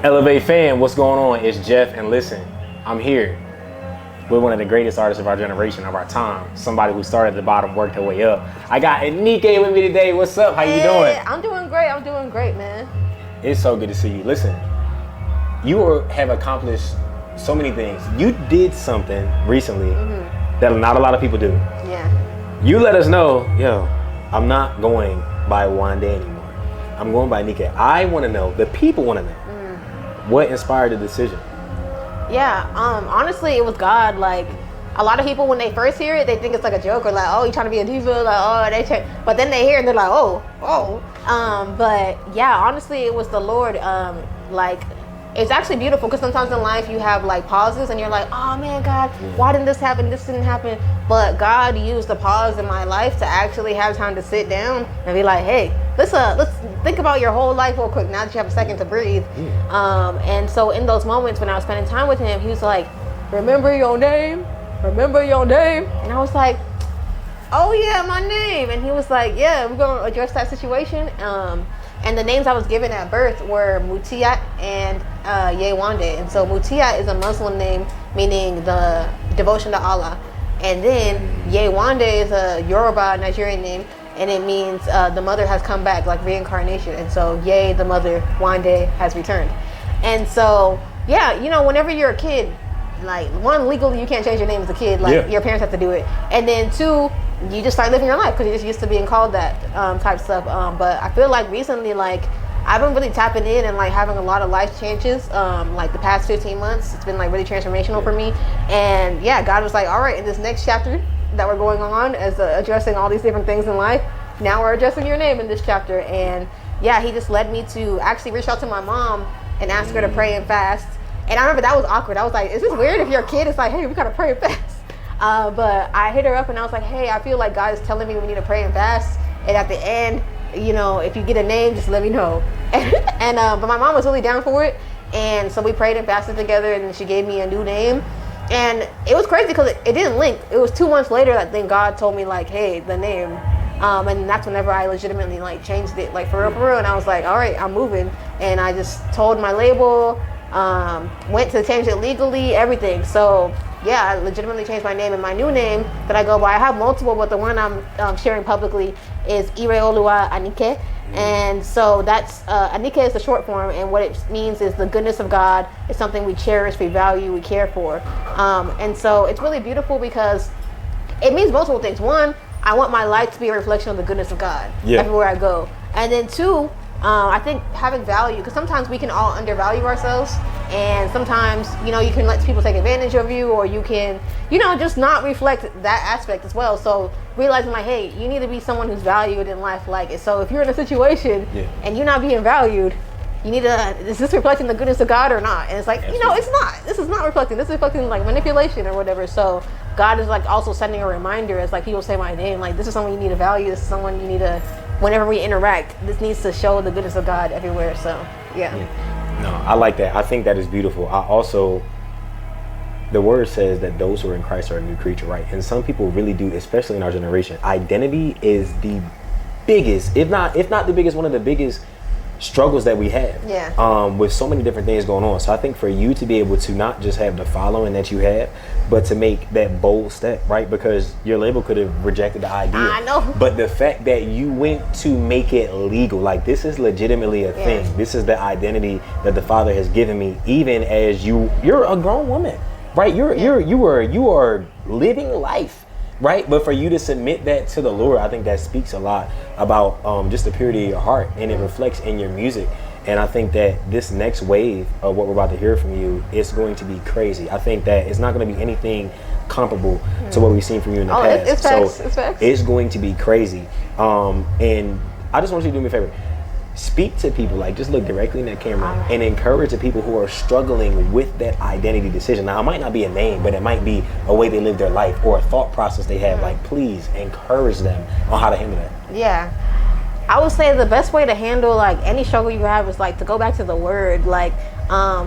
Elevate fam, what's going on? It's Jeff, and listen, I'm here with one of the greatest artists of our generation, of our time. Somebody who started at the bottom, worked her way up. I got Anike with me today. What's up? How you doing? I'm doing great, man. It's so good to see you. Listen, you have accomplished so many things. You did something recently that not a lot of people do. Yeah. You let us know, yo, I'm not going by Wande anymore. I'm going by Anike. I want to know, the people want to know, what inspired the decision? Yeah, honestly, it was God. Like, a lot of people, when they first hear it, they think it's like a joke, or like, oh, you trying to be a diva, like, oh, but then they hear it and they're like, oh. But yeah, honestly, it was the Lord. Like, it's actually beautiful, because sometimes in life you have like pauses and you're like, oh man, God, why didn't this happen? This didn't happen. But God used the pause in my life to actually have time to sit down and be like, hey, let's think about your whole life real quick now that you have a second to breathe. And so in those moments when I was spending time with him, he was like, remember your name? Remember your name? And I was like, oh yeah, my name. And he was like, yeah, we're gonna address that situation. And the names I was given at birth were Mutiat and Wande. And so Mutiat is a Muslim name meaning the devotion to Allah. And then Wande is a Yoruba Nigerian name, and it means the mother has come back, like reincarnation. And so the mother, Wande has returned. And so, yeah, you know, whenever you're a kid, like, one, legally you can't change your name as a kid, like your parents have to do it. And then two, you just start living your life because you're just used to being called that type stuff. But I feel like recently, like, I've been really tapping in and like having a lot of life changes. Like the past 15 months, it's been like really transformational for me. And yeah, God was like, all right, in this next chapter that we're going on as addressing all these different things in life, now we're addressing your name in this chapter. And yeah, he just led me to actually reach out to my mom and ask her to pray and fast. And I remember that was awkward. I was like, is this weird if you're a kid? It's like, hey, we gotta pray and fast. But I hit her up and I was like, hey, I feel like God is telling me we need to pray and fast. And at the end, you know, if you get a name, just let me know. But my mom was really down for it. And so we prayed and fasted together, and then she gave me a new name. And it was crazy because it didn't link. It was 2 months later that then God told me, like, hey, the name. And that's whenever I legitimately like changed it, like for real. And I was like, all right, I'm moving. And I just told my label, went to change it legally, everything. So yeah, I legitimately changed my name, and my new name that I go by, I have multiple, but the one I'm sharing publicly is Ireolua Anike. And so that's Anike is the short form, and what it means is the goodness of God is something we cherish, we value, we care for. And so it's really beautiful because it means multiple things. One, I want my life to be a reflection of the goodness of God everywhere I go. And then two, I think having value, because sometimes we can all undervalue ourselves, and sometimes, you know, you can let people take advantage of you, or you can, you know, just not reflect that aspect as well. So realizing, like, hey, you need to be someone who's valued in life. Like, so if you're in a situation and you're not being valued, you need to, is this reflecting the goodness of God or not? And it's like, you know, it's not. This is not reflecting. This is reflecting like manipulation or whatever. So God is like also sending a reminder as like people say my name, like, this is someone you need to value. This is someone you need to, whenever we interact, this needs to show the goodness of God everywhere. So yeah. No, I like that. I think that is beautiful. I also, the word says that those who are in Christ are a new creature, right? And some people really do, especially in our generation. Identity is the biggest, if not the biggest, one of the biggest struggles that we have, with so many different things going on. So I think for you to be able to not just have the following that you have, but to make that bold step, right? Because your label could have rejected the idea. I know. But the fact that you went to make it legal, like, this is legitimately a thing. This is the identity that the Father has given me, even as you're a grown woman, right? You are living life, right? But for you to submit that to the Lord, I think that speaks a lot about just the purity of your heart, and it reflects in your music. And I think that this next wave of what we're about to hear from you is going to be crazy. I think that it's not going to be anything comparable to what we've seen from you in the past. It's facts. It's facts. It's going to be crazy. And I just want you to do me a favor. Speak to people, like, just look directly in that camera and encourage the people who are struggling with that identity decision. Now, it might not be a name, but it might be a way they live their life or a thought process they have. Like, please encourage them on how to handle that. Yeah. I would say the best way to handle like any struggle you have is like to go back to the word. Like,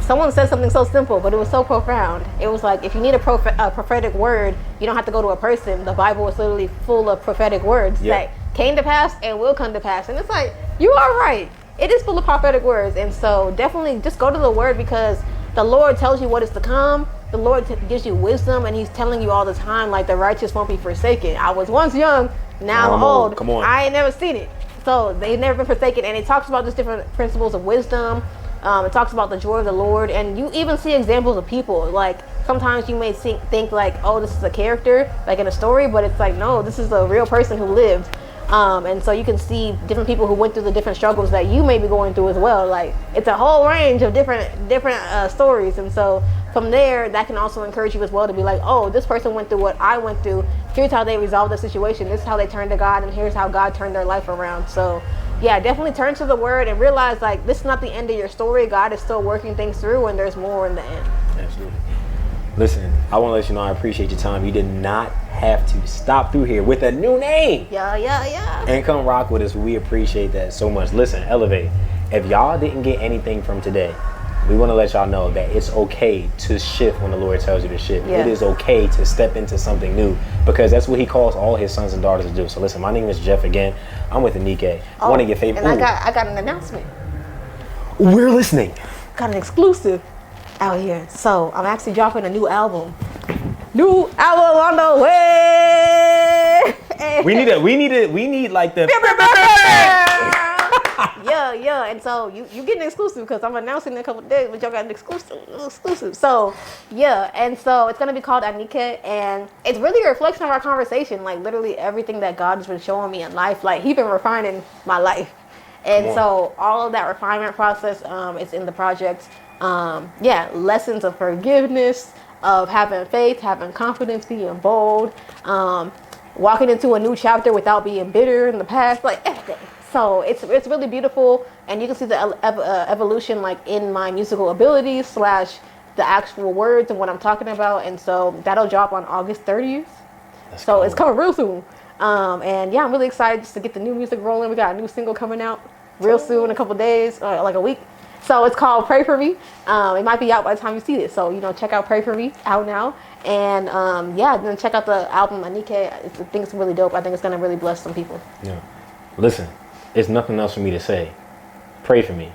someone said something so simple, but it was so profound. It was like, if you need a prophetic word, you don't have to go to a person. The Bible is literally full of prophetic words that came to pass and will come to pass. And it's like, you are right. it is full of prophetic words. And so definitely just go to the word, because the Lord tells you what is to come. The Lord gives you wisdom, and he's telling you all the time, like, the righteous won't be forsaken. I was once young, now I'm old. Come on. I ain't never seen it. So they've never been forsaken. And it talks about just different principles of wisdom. It talks about the joy of the Lord. And you even see examples of people. Like, sometimes you may think like, oh, this is a character, like in a story. But it's like, no, this is a real person who lived. And so you can see different people who went through the different struggles that you may be going through as well. Like, it's a whole range of different stories. And so from there, that can also encourage you as well to be like, oh, this person went through what I went through. Here's how they resolved the situation. This is how they turned to God, and here's how God turned their life around. So yeah, definitely turn to the word and realize, like, this is not the end of your story. God is still working things through, and there's more in the end. Absolutely. Listen, I want to let you know I appreciate your time. You did not have to stop through here with a new name. Yeah. And come rock with us. We appreciate that so much. Listen, Elevate. If y'all didn't get anything from today, we want to let y'all know that it's okay to shift when the Lord tells you to shift. Yeah. It is okay to step into something new, because that's what he calls all his sons and daughters to do. So listen, my name is Jeff again. I'm with Anike. One of your favorite. And I got an announcement. We're listening. Got an exclusive out here. So I'm actually dropping a new album. New album on the way. We need like the yeah. And so you getting exclusive, because I'm announcing in a couple of days, but y'all got an exclusive. So yeah, and so it's gonna be called Anike, and it's really a reflection of our conversation. Like, literally everything that God has been showing me in life. Like, he's been refining my life, and so all of that refinement process is in the project. Lessons of forgiveness, of having faith, having confidence, being bold, walking into a new chapter without being bitter in the past, like everything. So it's really beautiful, and you can see the evolution, like, in my musical abilities / the actual words and what I'm talking about. And so that'll drop on August 30th. That's so cool. It's coming real soon. And yeah, I'm really excited just to get the new music rolling. We got a new single coming out real soon, a couple days, like a week. So it's called Pray For Me. It might be out by the time you see this. So, check out Pray For Me, out now. And then check out the album Anike. I think it's really dope. I think it's going to really bless some people. Yeah. Listen, it's nothing else for me to say. Pray for me.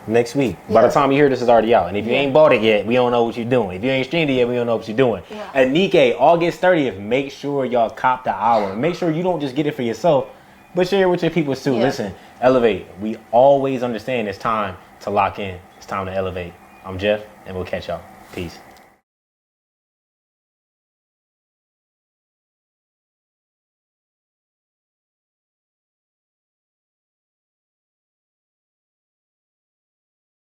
Next week. Yeah. By the time you hear this, is already out. And if you ain't bought it yet, we don't know what you're doing. If you ain't streamed it yet, we don't know what you're doing. Yeah. Anike, August 30th, make sure y'all cop the hour. Make sure you don't just get it for yourself, but share it with your people too. Yeah. Listen, Elevate. We always understand it's time to lock in. It's time to elevate. I'm Jeff, and we'll catch y'all. Peace.